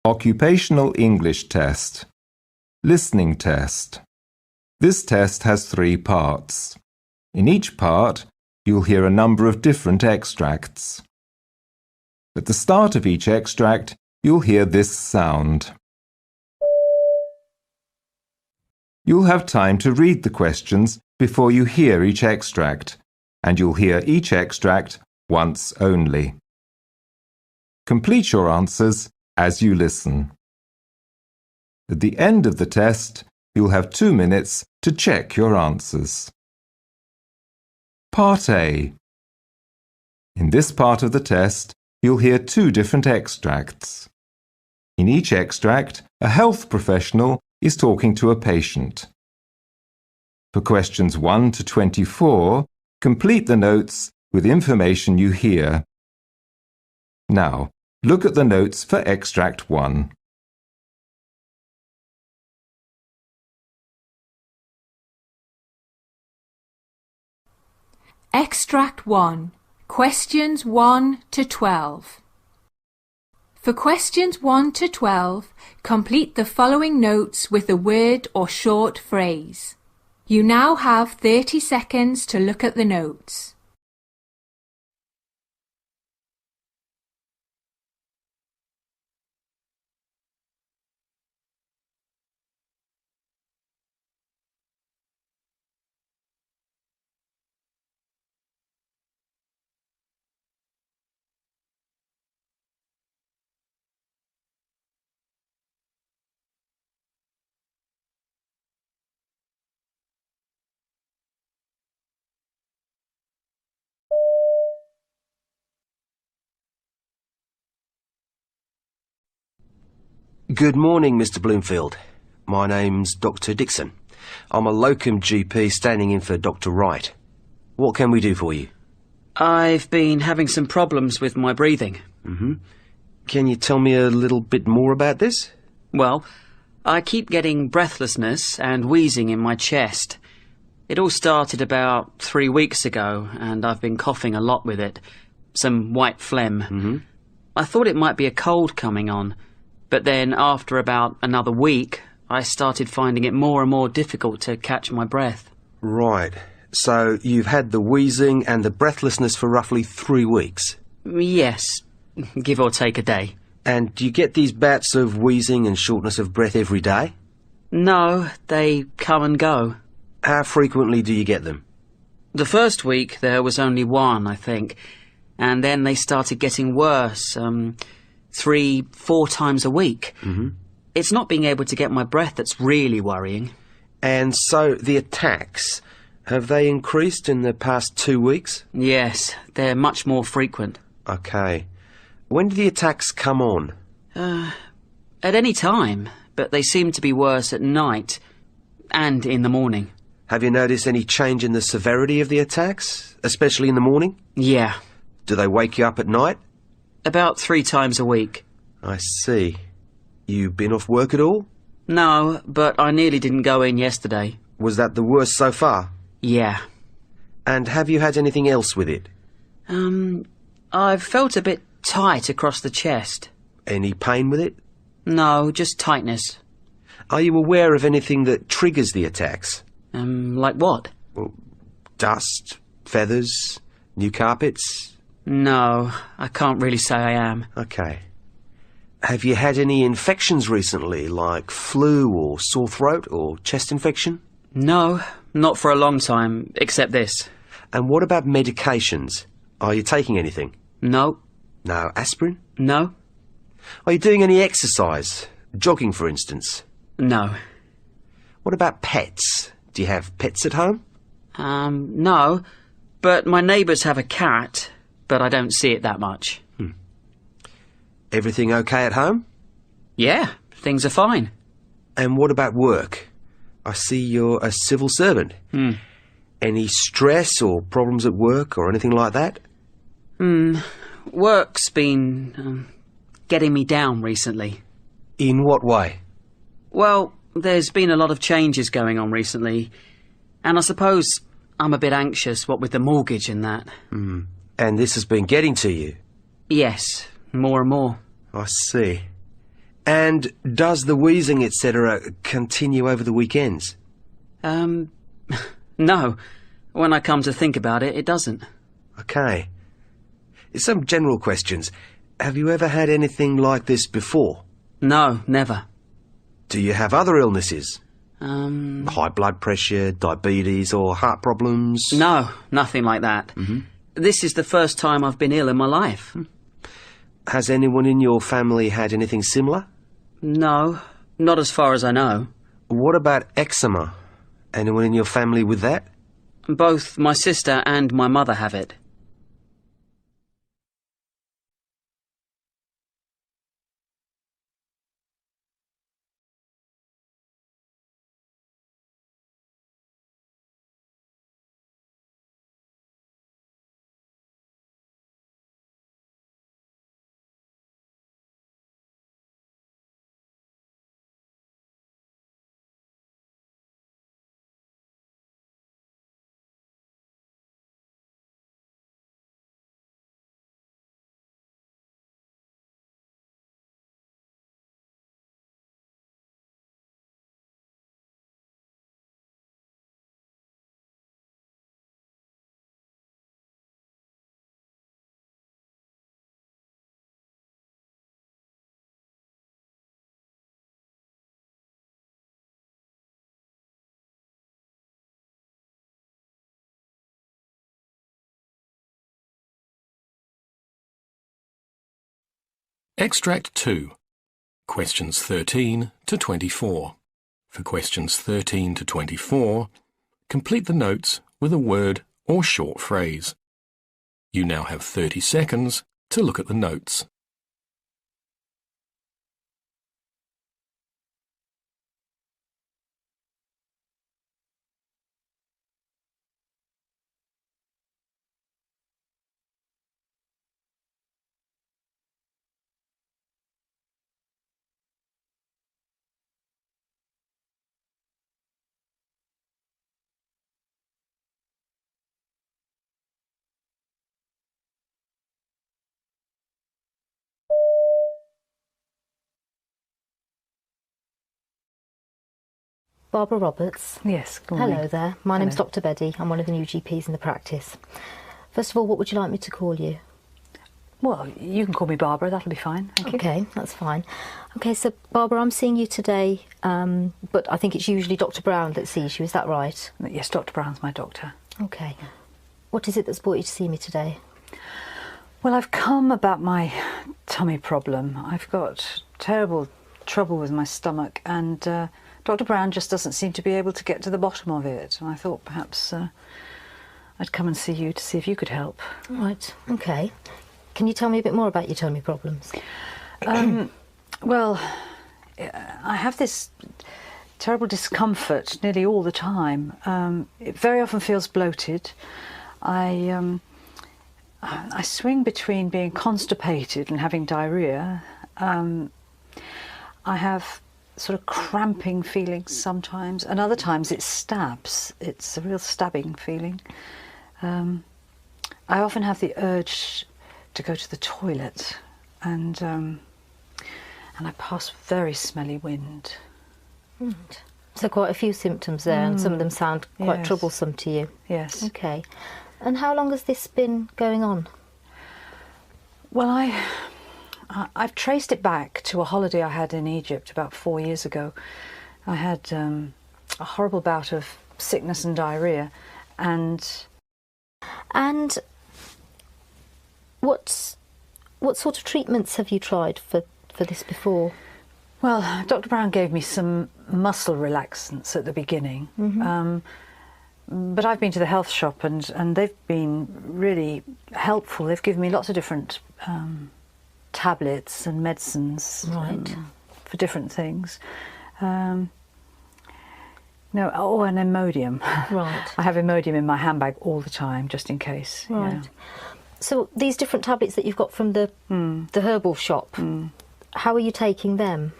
Occupational English Test. Listening Test. This test has 3 parts. In each part, you'll hear a number of different extracts. At the start of each extract, you'll hear this sound. You'll have time to read the questions before you hear each extract, and you'll hear each extract once only. Complete your answers as you listen. At the end of the test, you'll have 2 minutes to check your answers. Part A. In this part of the test, you'll hear 2 different extracts. In each extract, a health professional is talking to a patient. For questions 1 to 24, complete the notes with information you hear. Now, look at the notes for extract 1. Extract 1. Questions 1 to 12. For questions 1 to 12, complete the following notes with a word or short phrase. You now have 30 seconds to look at the notes. Good morning, Mr. Bloomfield. My name's Dr. Dixon. I'm a locum GP standing in for Dr. Wright. What can we do for you? I've been having some problems with my breathing. Can you tell me a little bit more about this? Well, I keep getting breathlessness and wheezing in my chest. It all started about 3 weeks ago, and I've been coughing a lot with it. Some white phlegm. I thought it might be a cold coming on. But then, after about another week, I started finding it more and more difficult to catch my breath. Right. So you've had the wheezing and the breathlessness for roughly 3 weeks? Yes, give or take a day. And do you get these bouts of wheezing and shortness of breath every day? No, they come and go. How frequently do you get them? The first week there was only 1, I think. And then they started getting worse, 3-4 times a week. It's not being able to get my breath that's really worrying. And so the attacks, have they increased in the past 2 weeks? Yes, they're much more frequent. Okay. When do the attacks come on? At any time, but they seem to be worse at night and in the morning. Have you noticed any change in the severity of the attacks, especially in the morning? Yeah. Do they wake you up at night? About 3 times a week. I see. You been off work at all? No, but I nearly didn't go in yesterday. Was that the worst so far? Yeah. And have you had anything else with it? I've felt a bit tight across the chest. Any pain with it? No, just tightness. Are you aware of anything that triggers the attacks? Like what? Well, dust, feathers, new carpets? No, I can't really say I am. Okay. Have you had any infections recently, like flu or sore throat or chest infection? No, not for a long time, except this. And what about medications? Are you taking anything? No. No aspirin? No. Are you doing any exercise? Jogging, for instance? No. What about pets? Do you have pets at home? No. But my neighbours have a cat, but I don't see it that much. Everything okay at home? Yeah, things are fine. And what about work? I see you're a civil servant. Any stress or problems at work or anything like that? Work's been getting me down recently. In what way? Well, there's been a lot of changes going on recently, and I suppose I'm a bit anxious, what with the mortgage and that. And this has been getting to you? Yes, more and more. I see. And does the wheezing, etc., continue over the weekends? No. When I come to think about it, it doesn't. Okay. Some general questions. Have you ever had anything like this before? No, never. Do you have other illnesses? Um, High blood pressure, diabetes, or heart problems? no, nothing like that. This is the first time I've been ill in my life. Has anyone in your family had anything similar? No, not as far as I know. What about eczema? Anyone in your family with that? Both my sister and my mother have it. Extract 2. Questions 13 to 24. For questions 13 to 24, complete the notes with a word or short phrase. You now have 30 seconds to look at the notes. Barbara Roberts. Yes, good morning. Hello there. My name's Hello. Dr. Beddy. I'm one of the new GPs in the practice. First of all, what would you like me to call you? Well, you can call me Barbara, that'll be fine. Thank you. Okay, that's fine. Okay, so Barbara, I'm seeing you today, but I think it's usually Dr. Brown that sees you, is that right? Yes, Dr. Brown's my doctor. Okay. What is it that's brought you to see me today? Well, I've come about my tummy problem. I've got terrible trouble with my stomach, and Dr. Brown just doesn't seem to be able to get to the bottom of it. And I thought perhaps I'd come and see you to see if you could help. Right, okay. Can you tell me a bit more about your tummy problems? Well, I have this terrible discomfort nearly all the time. It very often feels bloated. I swing between being constipated and having diarrhoea. I have sort of cramping feelings sometimes, and other times it stabs. It's a real stabbing feeling. I often have the urge to go to the toilet, and I pass very smelly wind. Right. So quite a few symptoms there, and some of them sound quite Yes. troublesome to you. Yes. Okay. And how long has this been going on? Well, I've traced it back to a holiday I had in Egypt about 4 years ago. I had a horrible bout of sickness and diarrhoea, and And what sort of treatments have you tried for this before? well, Dr. Brown gave me some muscle relaxants at the beginning. But I've been to the health shop, and they've been really helpful. They've given me lots of different tablets and medicines Right. for different things. And Imodium. Right. I have Imodium in my handbag all the time, just in case. Right. Yeah. So these different tablets that you've got from the herbal shop, how are you taking them?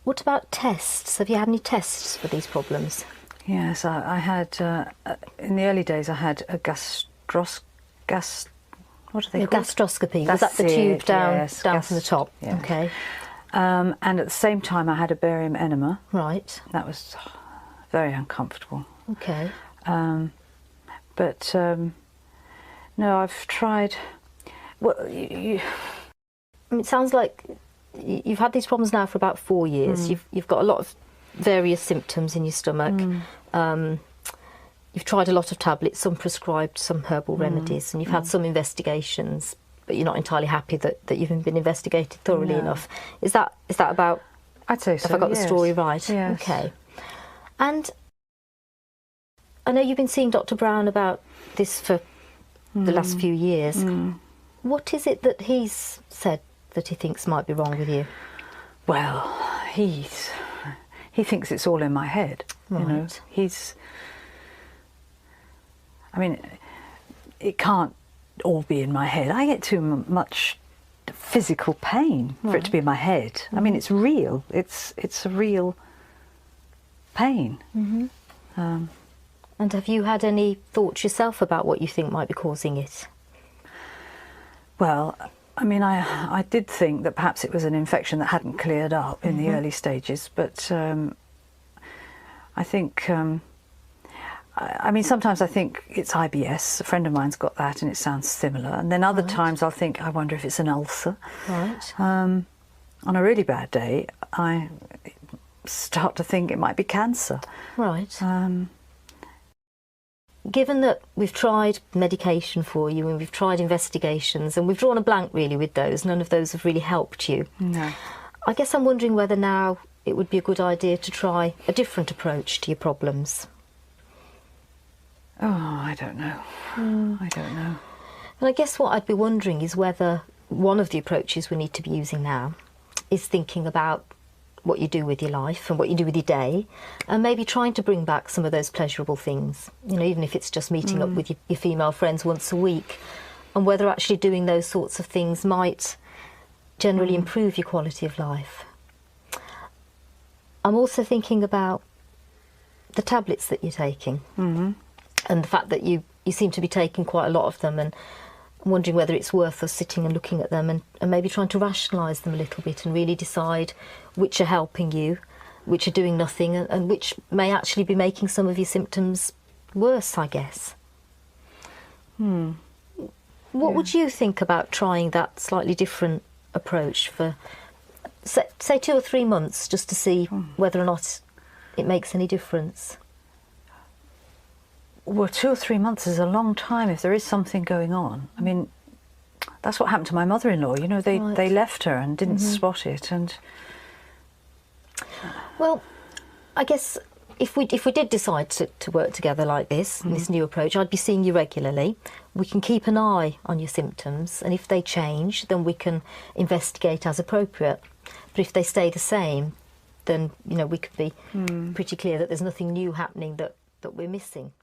What about tests? Have you had any tests for these problems? Yes, I had in the early days. I had a what are they called? Gastroscopy. Was That's that the tube it, down yes, from the top? yeah. Okay. And at the same time, I had a barium enema. Right. That was very uncomfortable. Okay. But no, I've tried. Well, I mean, it sounds like you've had these problems now for about 4 years. You've got a lot of various symptoms in your stomach. You've tried a lot of tablets, some prescribed, some herbal remedies, and you've had some investigations, but you're not entirely happy that you've been investigated thoroughly enough. Is that about? I'd say so. Have I got the story right? Yes. Okay. And I know you've been seeing Dr. Brown about this for the last few years. What is it that he's said that he thinks might be wrong with you? Well, he thinks it's all in my head. Right. You know, I mean, it can't all be in my head. I get too much physical pain for it to be in my head. I mean, it's real. It's a real pain. And have you had any thoughts yourself about what you think might be causing it? Well, I mean, I did think that perhaps it was an infection that hadn't cleared up in the early stages, but I think, I mean, sometimes I think it's IBS. A friend of mine's got that and it sounds similar. And then other times I'll think, I wonder if it's an ulcer. Right. On a really bad day, I start to think it might be cancer. Right. Given that we've tried medication for you and we've tried investigations and we've drawn a blank really with those, none of those have really helped you. No. I guess I'm wondering whether now it would be a good idea to try a different approach to your problems. Oh, I don't know. I don't know. And I guess what I'd be wondering is whether one of the approaches we need to be using now is thinking about what you do with your life and what you do with your day, and maybe trying to bring back some of those pleasurable things, you know, even if it's just meeting up with your female friends once a week, and whether actually doing those sorts of things might generally improve your quality of life. I'm also thinking about the tablets that you're taking, and the fact that you seem to be taking quite a lot of them, and I'm wondering whether it's worth us sitting and looking at them and maybe trying to rationalise them a little bit and really decide which are helping you, which are doing nothing, and which may actually be making some of your symptoms worse, I guess. What would you think about trying that slightly different approach for, say 2 or 3 months, just to see whether or not it makes any difference? Well, 2 or 3 months is a long time if there is something going on. I mean, that's what happened to my mother-in-law. You know, they left her and didn't spot it. And well, I guess if we did decide to work together like this, this new approach, I'd be seeing you regularly. We can keep an eye on your symptoms, and if they change, then we can investigate as appropriate. But if they stay the same, then, you know, we could be pretty clear that there's nothing new happening that we're missing.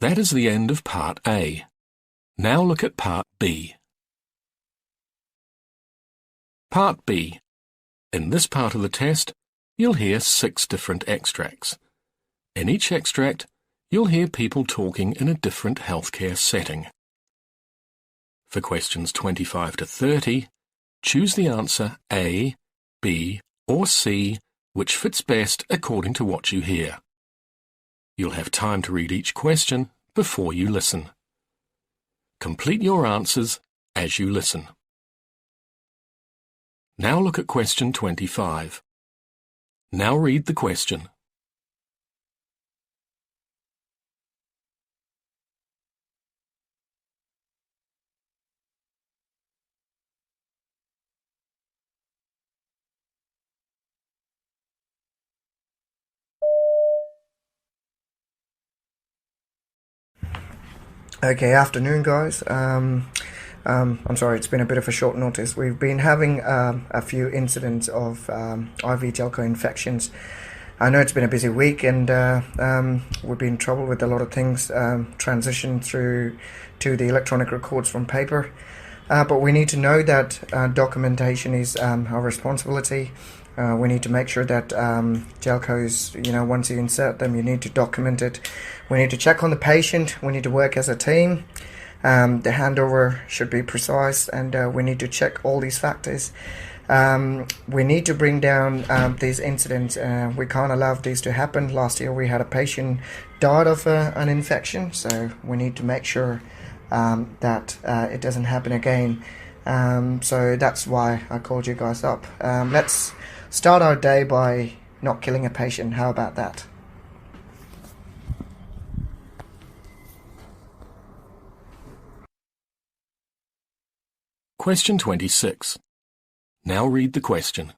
That is the end of Part A. Now look at Part B. Part B. In this part of the test, you'll hear 6 different extracts. In each extract, you'll hear people talking in a different healthcare setting. For questions 25 to 30, choose the answer A, B, or C, which fits best according to what you hear. You'll have time to read each question before you listen. Complete your answers as you listen. Now look at question 25. Now read the question. Okay, afternoon, guys. I'm sorry, it's been a bit of a short notice. We've been having a few incidents of IV Jelco infections. I know it's been a busy week, and we've been in trouble with a lot of things, transition through to the electronic records from paper. But we need to know that documentation is our responsibility. We need to make sure that Jelcos, once you insert them, you need to document it. We need to check on the patient. We need to work as a team. The handover should be precise, and we need to check all these factors. We need to bring down these incidents. We can't allow these to happen. Last year we had a patient died of an infection, so we need to make sure that it doesn't happen again. So that's why I called you guys up. Let's start our day by not killing a patient. How about that? Question 26. Now read the question.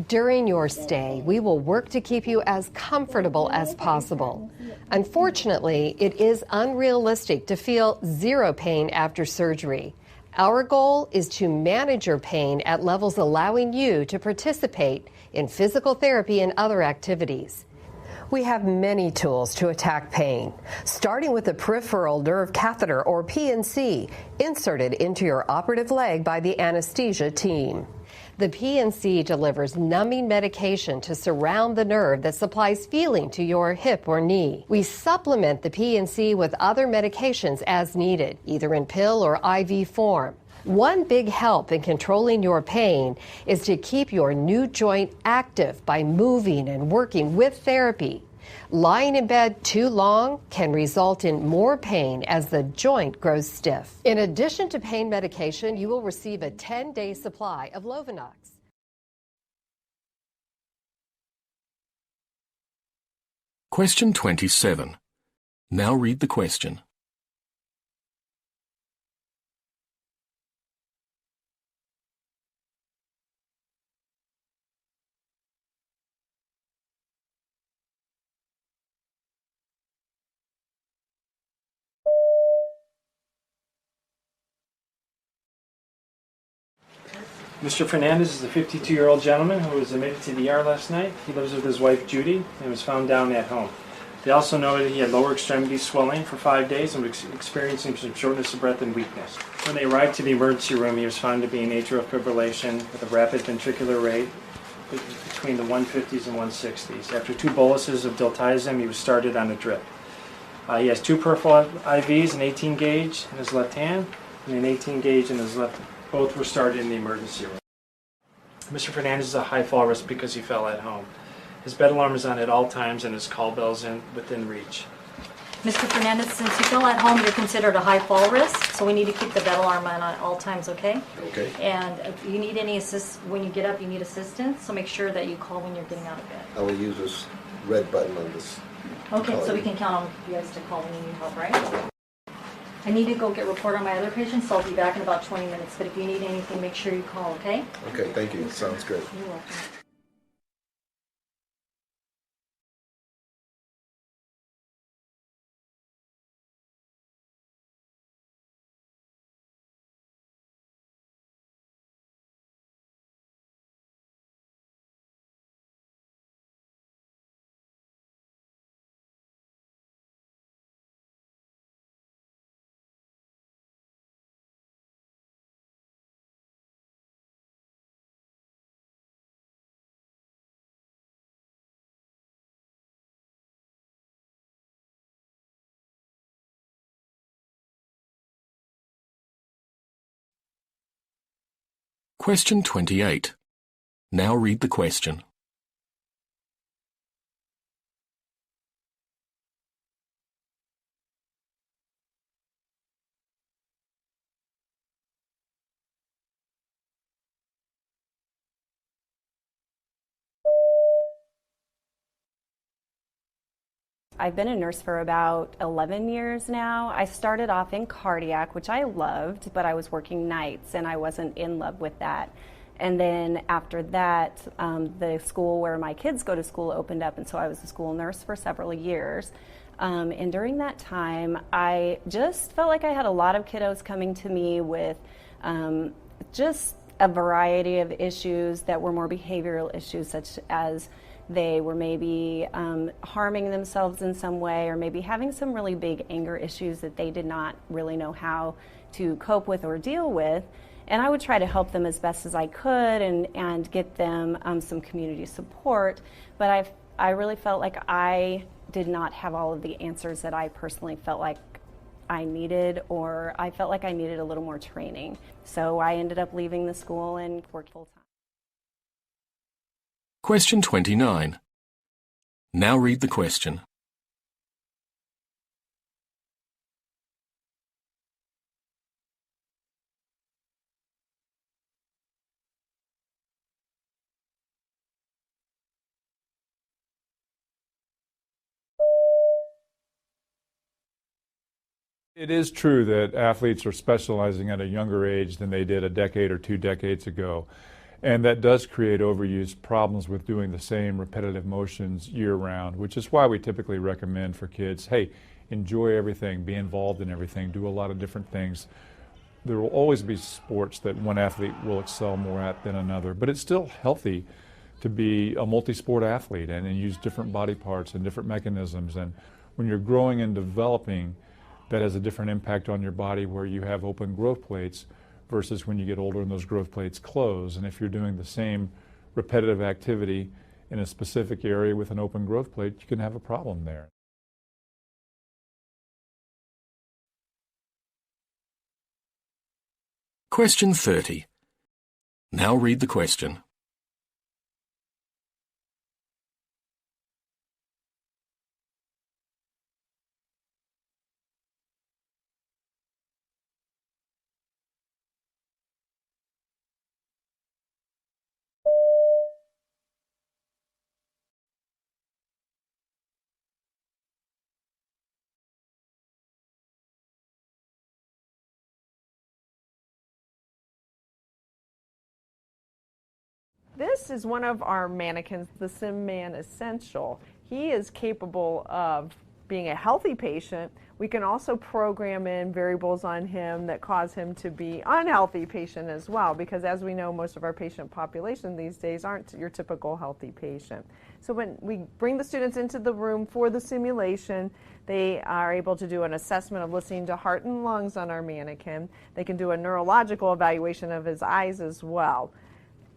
During your stay, we will work to keep you as comfortable as possible. Unfortunately, it is unrealistic to feel zero pain after surgery. Our goal is to manage your pain at levels allowing you to participate in physical therapy and other activities. We have many tools to attack pain, starting with the peripheral nerve catheter, or PNC, inserted into your operative leg by the anesthesia team. The PNC delivers numbing medication to surround the nerve that supplies feeling to your hip or knee. We supplement the PNC with other medications as needed, either in pill or IV form. One big help in controlling your pain is to keep your new joint active by moving and working with therapy. Lying in bed too long can result in more pain as the joint grows stiff. In addition to pain medication, you will receive a 10-day supply of Lovenox. Question 27. Now read the question. Mr. Fernandez is a 52-year-old gentleman who was admitted to the ER last night. He lives with his wife, Judy, and was found down at home. They also noted he had lower extremity swelling for 5 days and was experiencing some shortness of breath and weakness. When they arrived to the emergency room, he was found to be in atrial fibrillation with a rapid ventricular rate between the 150s and 160s. After 2 boluses of diltiazem, he was started on a drip. He has 2 peripheral IVs, an 18 gauge in his left hand and an 18 gauge in his left. Both were started in the emergency room. Mr. Fernandez is a high fall risk because he fell at home. His bed alarm is on at all times and his call bell is within reach. Mr. Fernandez, since you fell at home, you're considered a high fall risk, so we need to keep the bed alarm on at all times, okay? Okay. And if you need any when you get up, you need assistance, so make sure that you call when you're getting out of bed. I will use this red button on this. Okay, so we can count on you guys to call when you need help, right? I need to go get report on my other patients, so I'll be back in about 20 minutes. But if you need anything, make sure you call, okay? Okay, thank you. Sounds good. You're welcome. Question 28. Now read the question. I've been a nurse for about 11 years now. I started off in cardiac, which I loved, but I was working nights and I wasn't in love with that. And then after that, the school where my kids go to school opened up, and so I was a school nurse for several years. And during that time, I just felt like I had a lot of kiddos coming to me with just a variety of issues that were more behavioral issues, such as they were maybe harming themselves in some way, or maybe having some really big anger issues that they did not really know how to cope with or deal with. And I would try to help them as best as I could and get them some community support. But I really felt like I did not have all of the answers that I personally felt like I needed, or I felt like I needed a little more training. So I ended up leaving the school and working full-time. Question 29. Now read the question. It is true that athletes are specializing at a younger age than they did a decade or 2 decades ago. And that does create overuse problems with doing the same repetitive motions year-round, which is why we typically recommend for kids, hey, enjoy everything, be involved in everything, do a lot of different things. There will always be sports that one athlete will excel more at than another, but it's still healthy to be a multi-sport athlete and use different body parts and different mechanisms. And when you're growing and developing, that has a different impact on your body where you have open growth plates versus when you get older and those growth plates close. And if you're doing the same repetitive activity in a specific area with an open growth plate, you can have a problem there. Question 30. Now read the question. This is one of our mannequins, the SimMan Essential. He is capable of being a healthy patient. We can also program in variables on him that cause him to be unhealthy patient as well, because as we know, most of our patient population these days aren't your typical healthy patient. So when we bring the students into the room for the simulation, they are able to do an assessment of listening to heart and lungs on our mannequin. They can do a neurological evaluation of his eyes as well.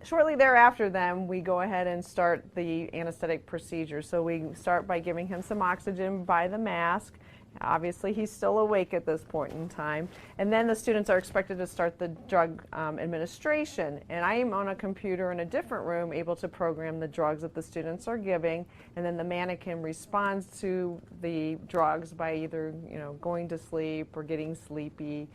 Shortly thereafter, then, we go ahead and start the anesthetic procedure. So we start by giving him some oxygen by the mask. Obviously, he's still awake at this point in time. And then the students are expected to start the drug administration. And I am on a computer in a different room able to program the drugs that the students are giving. And then the mannequin responds to the drugs by either, going to sleep or getting sleepy.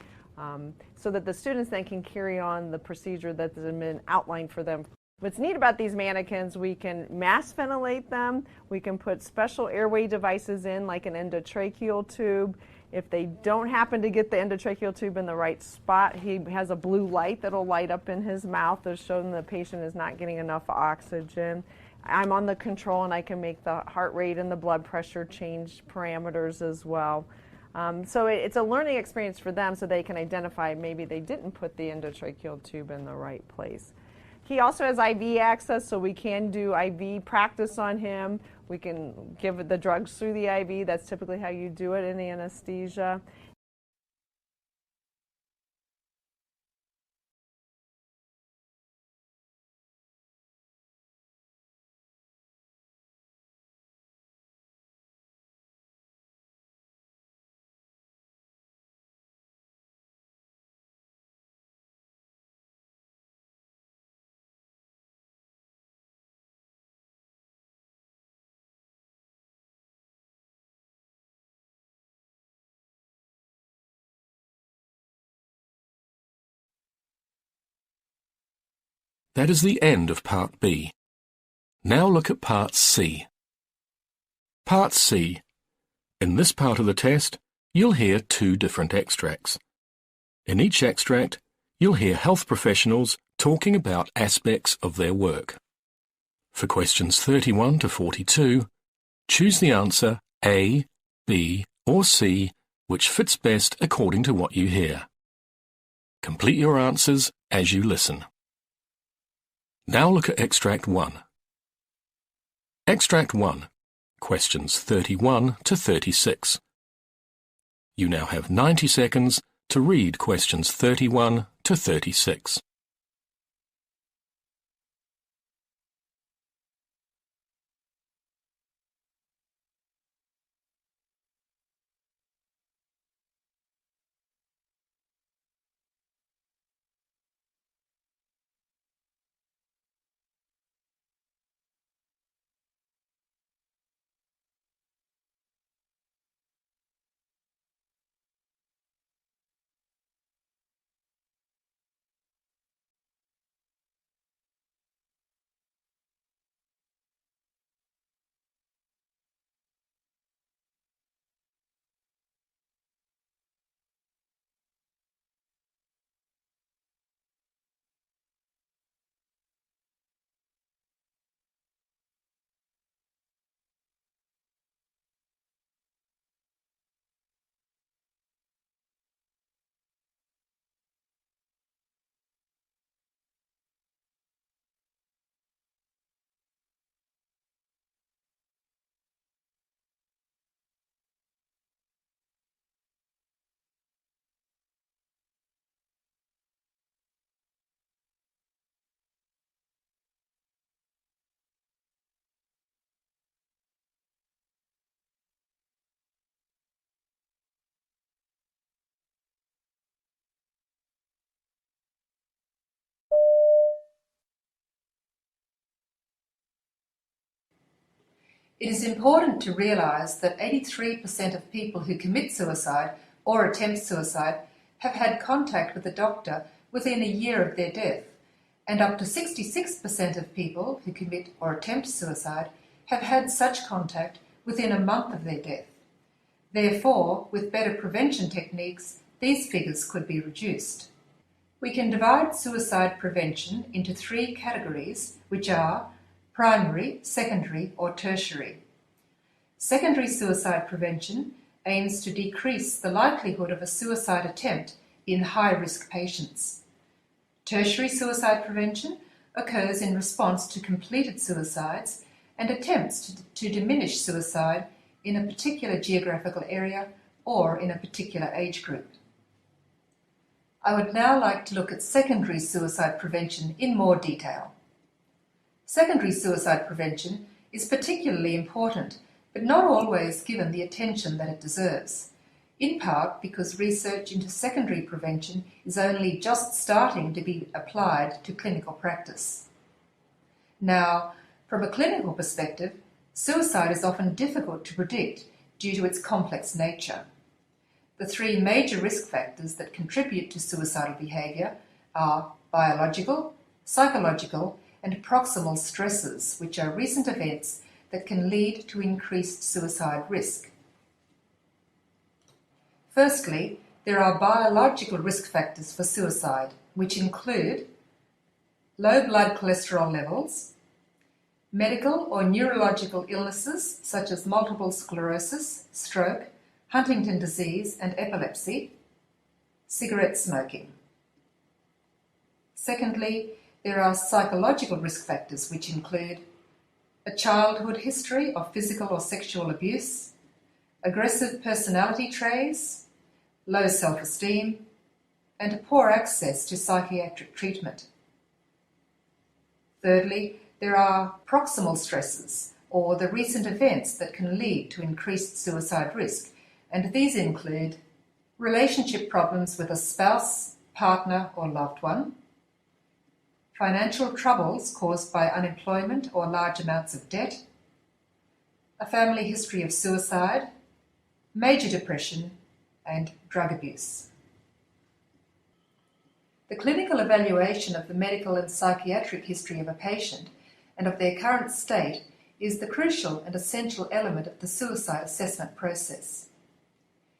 So that the students then can carry on the procedure that has been outlined for them. What's neat about these mannequins, we can mask ventilate them, we can put special airway devices in like an endotracheal tube. If they don't happen to get the endotracheal tube in the right spot, he has a blue light that'll light up in his mouth to show them the patient is not getting enough oxygen. I'm on the control and I can make the heart rate and the blood pressure change parameters as well. So it's a learning experience for them so they can identify maybe they didn't put the endotracheal tube in the right place. He also has IV access, so we can do IV practice on him. We can give the drugs through the IV. That's typically how you do it in the anesthesia. That is the end of Part B. Now look at Part C. Part C In this part of the test, you'll hear 2 different extracts. In each extract, you'll hear health professionals talking about aspects of their work. For questions 31 to 42, choose the answer A, B, or C, which fits best according to what you hear. Complete your answers as you listen. Now look at Extract 1. Extract 1, questions 31 to 36. You now have 90 seconds to read questions 31 to 36. It is important to realise that 83% of people who commit suicide or attempt suicide have had contact with a doctor within a year of their death, and up to 66% of people who commit or attempt suicide have had such contact within a month of their death. Therefore, with better prevention techniques, these figures could be reduced. We can divide suicide prevention into 3 categories, which are primary, secondary, or tertiary. Secondary suicide prevention aims to decrease the likelihood of a suicide attempt in high-risk patients. Tertiary suicide prevention occurs in response to completed suicides and attempts to diminish suicide in a particular geographical area or in a particular age group. I would now like to look at secondary suicide prevention in more detail. Secondary suicide prevention is particularly important, but not always given the attention that it deserves, in part because research into secondary prevention is only just starting to be applied to clinical practice. Now, from a clinical perspective, suicide is often difficult to predict due to its complex nature. The 3 major risk factors that contribute to suicidal behaviour are biological, psychological, and proximal stresses, which are recent events that can lead to increased suicide risk. Firstly, there are biological risk factors for suicide, which include low blood cholesterol levels, medical or neurological illnesses such as multiple sclerosis, stroke, Huntington disease and epilepsy, cigarette smoking. Secondly, there are psychological risk factors which include a childhood history of physical or sexual abuse, aggressive personality traits, low self-esteem, and poor access to psychiatric treatment. Thirdly, there are proximal stresses, or the recent events that can lead to increased suicide risk, and these include relationship problems with a spouse, partner, or loved one, financial troubles caused by unemployment or large amounts of debt, a family history of suicide, major depression, and drug abuse. The clinical evaluation of the medical and psychiatric history of a patient and of their current state is the crucial and essential element of the suicide assessment process.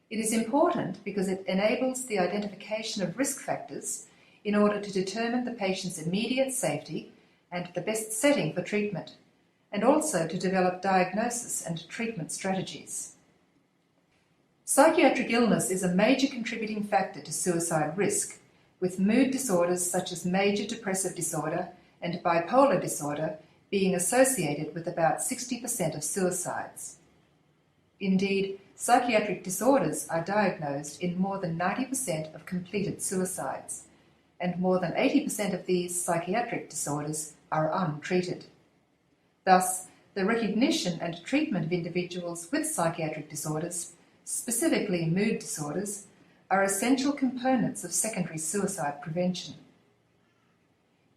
It is important because it enables the identification of risk factors in order to determine the patient's immediate safety and the best setting for treatment, and also to develop diagnosis and treatment strategies. Psychiatric illness is a major contributing factor to suicide risk, with mood disorders such as major depressive disorder and bipolar disorder being associated with about 60% of suicides. Indeed, psychiatric disorders are diagnosed in more than 90% of completed suicides, and more than 80% of these psychiatric disorders are untreated. Thus, the recognition and treatment of individuals with psychiatric disorders, specifically mood disorders, are essential components of secondary suicide prevention.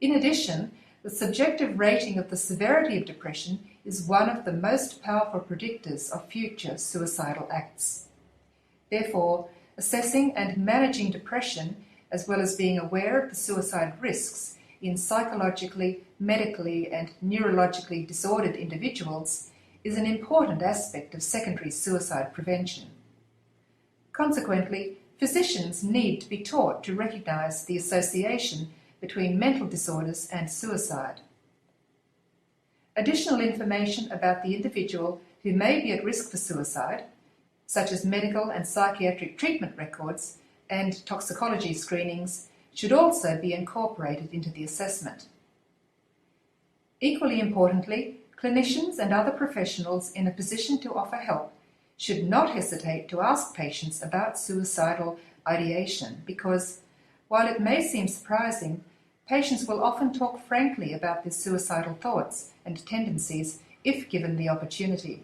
In addition, the subjective rating of the severity of depression is one of the most powerful predictors of future suicidal acts. Therefore, assessing and managing depression, as well as being aware of the suicide risks in psychologically, medically, and neurologically disordered individuals, is an important aspect of secondary suicide prevention. Consequently, physicians need to be taught to recognise the association between mental disorders and suicide. Additional information about the individual who may be at risk for suicide, such as medical and psychiatric treatment records and toxicology screenings, should also be incorporated into the assessment. Equally importantly, clinicians and other professionals in a position to offer help should not hesitate to ask patients about suicidal ideation because, while it may seem surprising, patients will often talk frankly about their suicidal thoughts and tendencies if given the opportunity.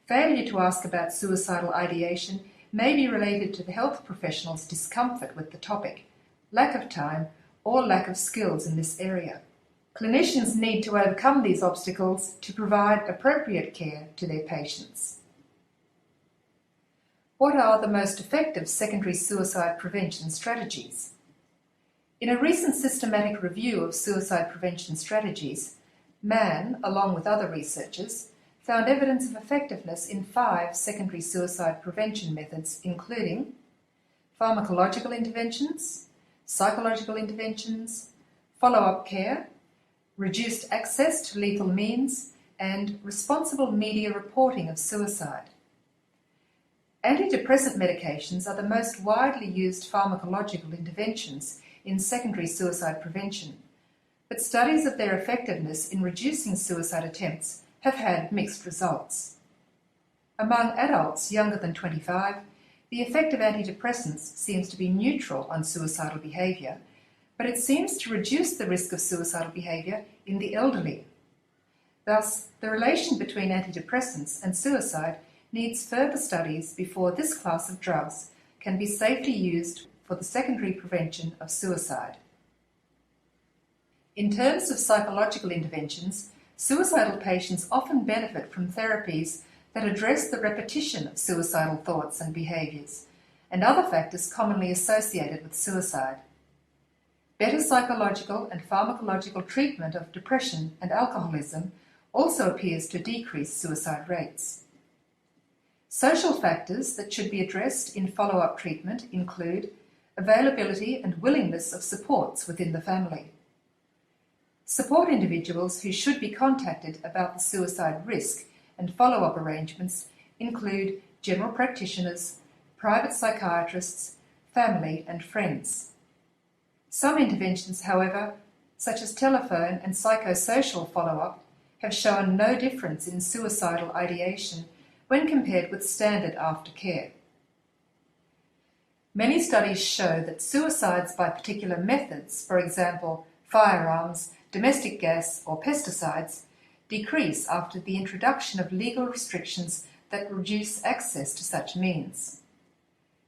Failure to ask about suicidal ideation may be related to the health professional's discomfort with the topic, lack of time, or lack of skills in this area. Clinicians need to overcome these obstacles to provide appropriate care to their patients. What are the most effective secondary suicide prevention strategies? In a recent systematic review of suicide prevention strategies, Mann, along with other researchers, found evidence of effectiveness in 5 secondary suicide prevention methods, including pharmacological interventions, psychological interventions, follow-up care, reduced access to lethal means, and responsible media reporting of suicide. Antidepressant medications are the most widely used pharmacological interventions in secondary suicide prevention, but studies of their effectiveness in reducing suicide attempts have had mixed results. Among adults younger than 25, the effect of antidepressants seems to be neutral on suicidal behaviour, but it seems to reduce the risk of suicidal behaviour in the elderly. Thus, the relation between antidepressants and suicide needs further studies before this class of drugs can be safely used for the secondary prevention of suicide. In terms of psychological interventions, suicidal patients often benefit from therapies that address the repetition of suicidal thoughts and behaviours, and other factors commonly associated with suicide. Better psychological and pharmacological treatment of depression and alcoholism also appears to decrease suicide rates. Social factors that should be addressed in follow-up treatment include availability and willingness of supports within the family. Support individuals who should be contacted about the suicide risk and follow-up arrangements include general practitioners, private psychiatrists, family and friends. Some interventions, however, such as telephone and psychosocial follow-up, have shown no difference in suicidal ideation when compared with standard aftercare. Many studies show that suicides by particular methods, for example, firearms, domestic gas or pesticides, decrease after the introduction of legal restrictions that reduce access to such means.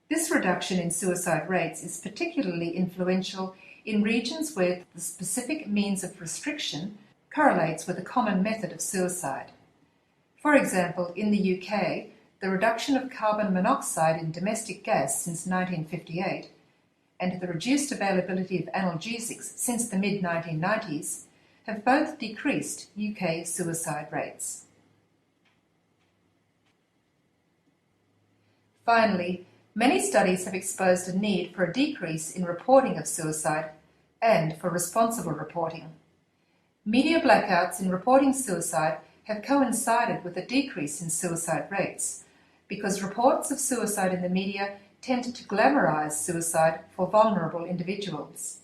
This reduction in suicide rates is particularly influential in regions where the specific means of restriction correlates with a common method of suicide. For example, in the UK, the reduction of carbon monoxide in domestic gas since 1958 and the reduced availability of analgesics since the mid-1990s have both decreased UK suicide rates. Finally, many studies have exposed a need for a decrease in reporting of suicide and for responsible reporting. Media blackouts in reporting suicide have coincided with a decrease in suicide rates because reports of suicide in the media tend to glamorize suicide for vulnerable individuals.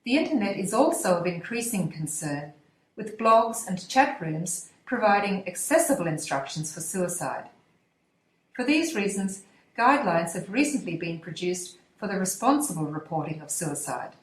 The internet is also of increasing concern, with blogs and chat rooms providing accessible instructions for suicide. For these reasons, guidelines have recently been produced for the responsible reporting of suicide.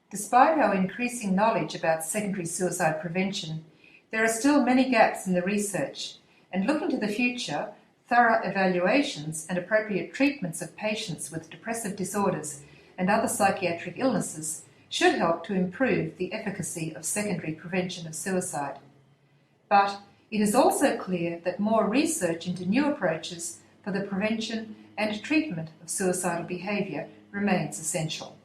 Despite our increasing knowledge about secondary suicide prevention, there are still many gaps in the research, and looking to the future, thorough evaluations and appropriate treatments of patients with depressive disorders and other psychiatric illnesses should help to improve the efficacy of secondary prevention of suicide. But it is also clear that more research into new approaches for the prevention and treatment of suicidal behaviour remains essential.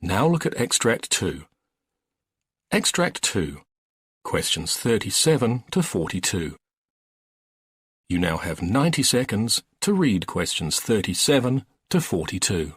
Now look at Extract 2. Extract 2, questions 37 to 42. You now have 90 seconds to read questions 37 to 42.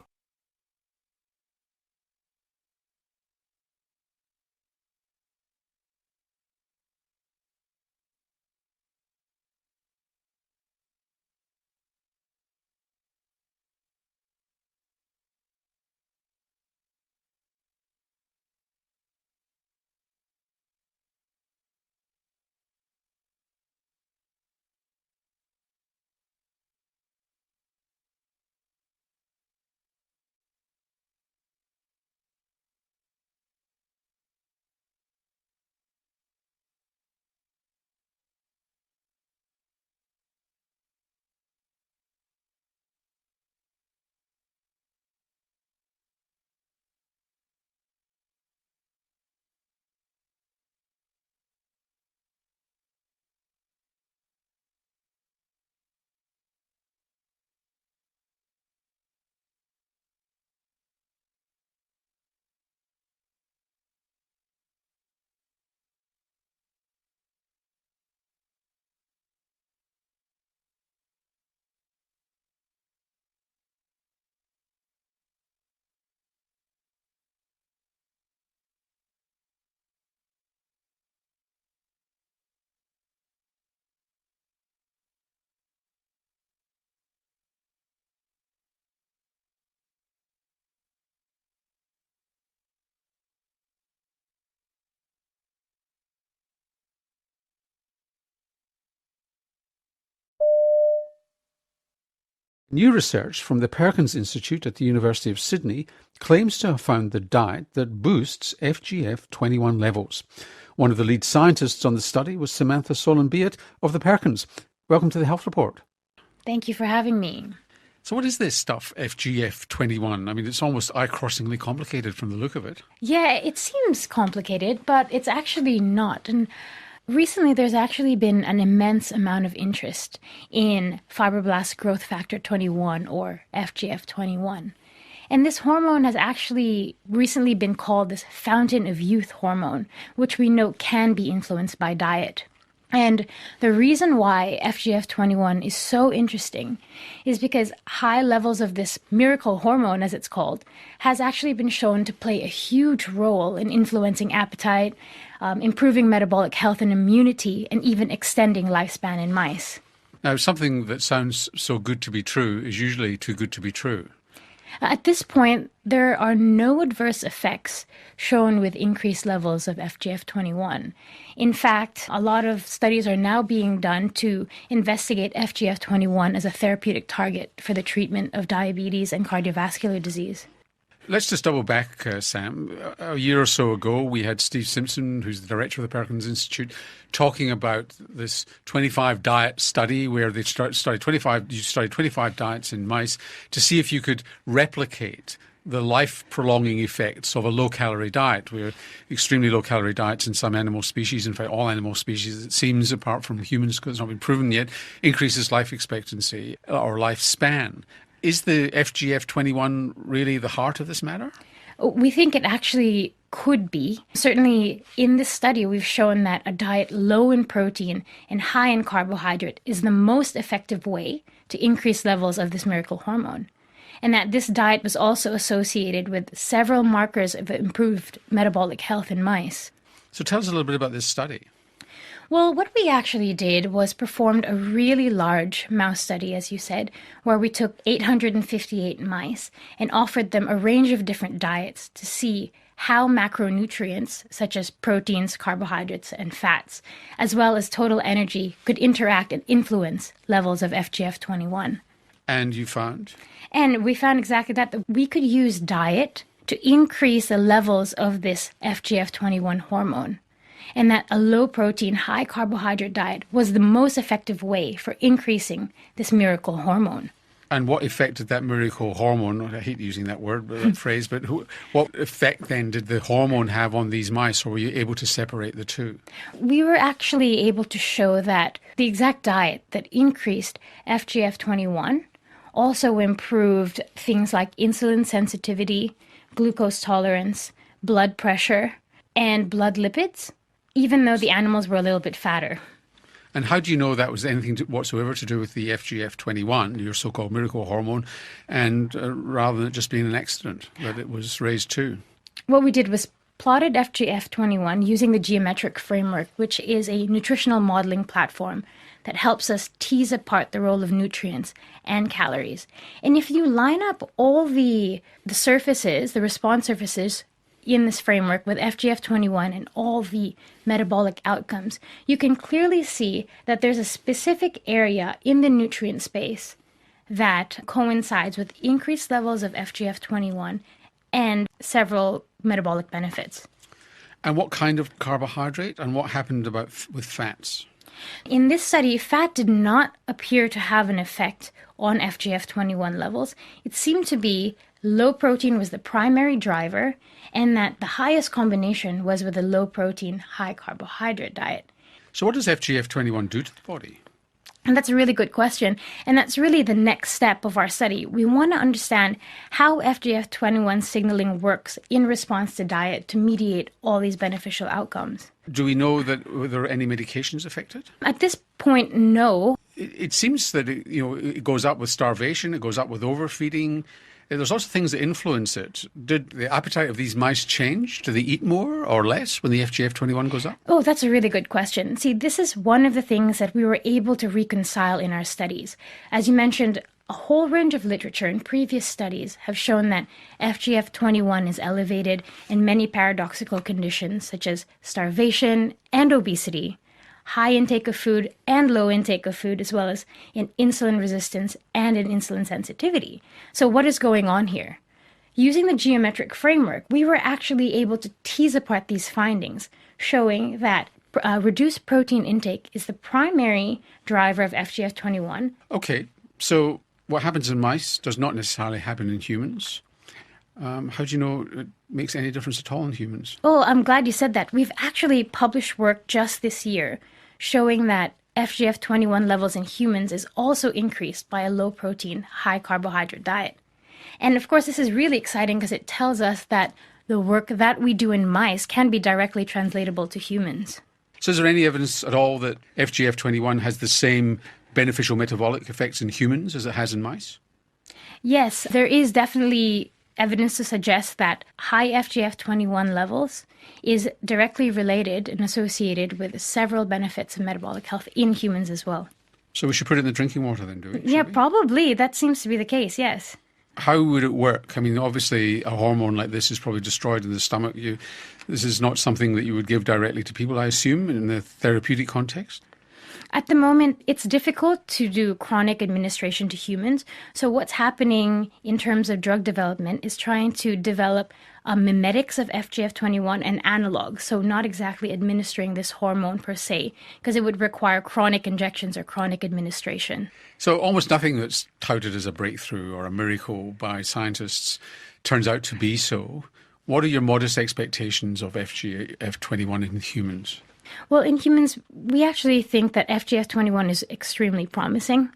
New research from the Perkins Institute at the University of Sydney claims to have found the diet that boosts FGF21 levels. One of the lead scientists on the study was Samantha Solon-Biot of the Perkins. Welcome to the Health Report. Thank you for having me. So what is this stuff, FGF21? I mean, it's almost eye-crossingly complicated from the look of it. Yeah, it seems complicated, but it's actually not. And recently, there's actually been an immense amount of interest in fibroblast growth factor 21, or FGF21. And this hormone has actually recently been called this fountain of youth hormone, which we know can be influenced by diet. And the reason why FGF21 is so interesting is because high levels of this miracle hormone, as it's called, has actually been shown to play a huge role in influencing appetite, improving metabolic health and immunity, and even extending lifespan in mice. Now, something that sounds so good to be true is usually too good to be true. At this point, there are no adverse effects shown with increased levels of FGF21. In fact, a lot of studies are now being done to investigate FGF21 as a therapeutic target for the treatment of diabetes and cardiovascular disease. Let's just double back, Sam. A year or so ago, we had Steve Simpson, who's the director of the Perkins Institute, talking about this 25 diet study where they studied 25 diets in mice to see if you could replicate the life-prolonging effects of a low-calorie diet. Where extremely low-calorie diets in some animal species, in fact all animal species, it seems, apart from humans because it's not been proven yet, increases life expectancy or lifespan. Is the FGF21 really the heart of this matter? We think it actually could be. Certainly in this study, we've shown that a diet low in protein and high in carbohydrate is the most effective way to increase levels of this miracle hormone. And that this diet was also associated with several markers of improved metabolic health in mice. So tell us a little bit about this study. Well, what we actually did was performed a really large mouse study, as you said, where we took 858 mice and offered them a range of different diets to see how macronutrients, such as proteins, carbohydrates, and fats, as well as total energy, could interact and influence levels of FGF21. And you found? And we found exactly that we could use diet to increase the levels of this FGF21 hormone, and that a low-protein, high-carbohydrate diet was the most effective way for increasing this miracle hormone. And what effect did that miracle hormone, I hate using that word, that phrase, but what effect then did the hormone have on these mice, or were you able to separate the two? We were actually able to show that the exact diet that increased FGF21 also improved things like insulin sensitivity, glucose tolerance, blood pressure, and blood lipids, even though the animals were a little bit fatter. And how do you know that was anything whatsoever to do with the FGF21, your so-called miracle hormone, and rather than it just being an accident that it was raised too? What we did was plotted FGF21 using the geometric framework, which is a nutritional modeling platform that helps us tease apart the role of nutrients and calories. And if you line up all the surfaces, the response surfaces, in this framework with FGF21 and all the metabolic outcomes, you can clearly see that there's a specific area in the nutrient space that coincides with increased levels of FGF21 and several metabolic benefits. And what kind of carbohydrate, and what happened with fats? In this study, fat did not appear to have an effect on FGF21 levels. It seemed to be low protein was the primary driver, and that the highest combination was with a low protein, high carbohydrate diet. So what does FGF21 do to the body? And that's a really good question. And that's really the next step of our study. We want to understand how FGF21 signaling works in response to diet to mediate all these beneficial outcomes. Do we know that there are any medications affected? At this point, no. It seems that it goes up with starvation, it goes up with overfeeding. There's lots of things that influence it. Did the appetite of these mice change? Do they eat more or less when the FGF21 goes up? Oh, that's a really good question. See, this is one of the things that we were able to reconcile in our studies. As you mentioned, a whole range of literature in previous studies have shown that FGF21 is elevated in many paradoxical conditions such as starvation and obesity, high intake of food and low intake of food, as well as in insulin resistance and in insulin sensitivity. So what is going on here? Using the geometric framework, we were actually able to tease apart these findings, showing that reduced protein intake is the primary driver of FGF21. Okay, so what happens in mice does not necessarily happen in humans. How do you know it makes any difference at all in humans? Well, I'm glad you said that. We've actually published work just this year showing that FGF21 levels in humans is also increased by a low-protein, high-carbohydrate diet. And of course, this is really exciting because it tells us that the work that we do in mice can be directly translatable to humans. So is there any evidence at all that FGF21 has the same beneficial metabolic effects in humans as it has in mice? Yes, there is definitely evidence to suggest that high FGF21 levels is directly related and associated with several benefits of metabolic health in humans as well. So we should put it in the drinking water then, do we? Yeah, probably. That seems to be the case, yes. How would it work? I mean, obviously a hormone like this is probably destroyed in the stomach. This is not something that you would give directly to people, I assume, in the therapeutic context? At the moment, it's difficult to do chronic administration to humans. So what's happening in terms of drug development is trying to develop mimetics of FGF21 and analogs. So not exactly administering this hormone per se, because it would require chronic injections or chronic administration. So almost nothing that's touted as a breakthrough or a miracle by scientists turns out to be so. What are your modest expectations of FGF21 in humans? Well, in humans, we actually think that FGF21 is extremely promising.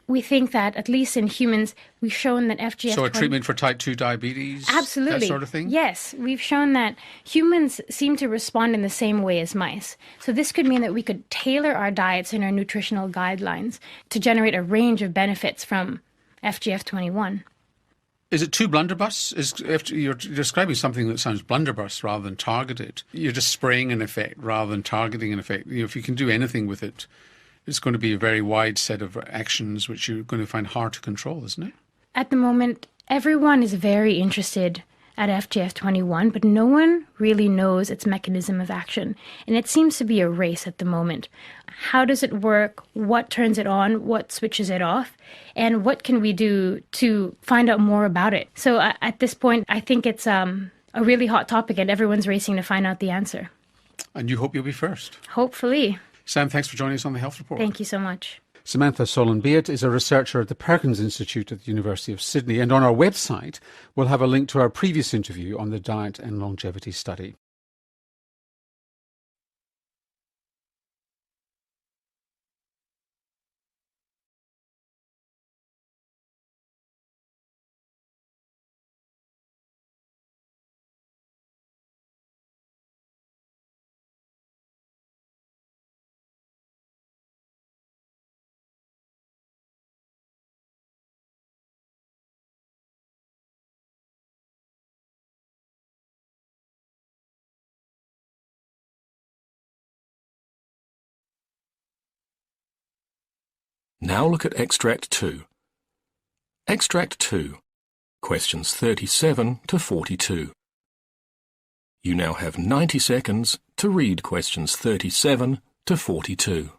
We think that, at least in humans, we've shown that FGF21... So a treatment for type 2 diabetes? Absolutely. That sort of thing? Yes. We've shown that humans seem to respond in the same way as mice. So this could mean that we could tailor our diets and our nutritional guidelines to generate a range of benefits from FGF21. Is it too blunderbuss? You're describing something that sounds blunderbuss rather than targeted. You're just spraying an effect rather than targeting an effect. If you can do anything with it, it's going to be a very wide set of actions which you're going to find hard to control, isn't it? At the moment, everyone is very interested at FGF21, but no one really knows its mechanism of action. And it seems to be a race at the moment. How does it work? What turns it on? What switches it off? And what can we do to find out more about it? So at this point, I think it's a really hot topic and everyone's racing to find out the answer. And you hope you'll be first. Hopefully. Sam, thanks for joining us on the Health Report. Thank you so much. Samantha Solon-Beard is a researcher at the Perkins Institute at the University of Sydney, and on our website we'll have a link to our previous interview on the diet and longevity study. Now look at Extract 2. Extract 2, questions 37 to 42. You now have 90 seconds to read questions 37 to 42.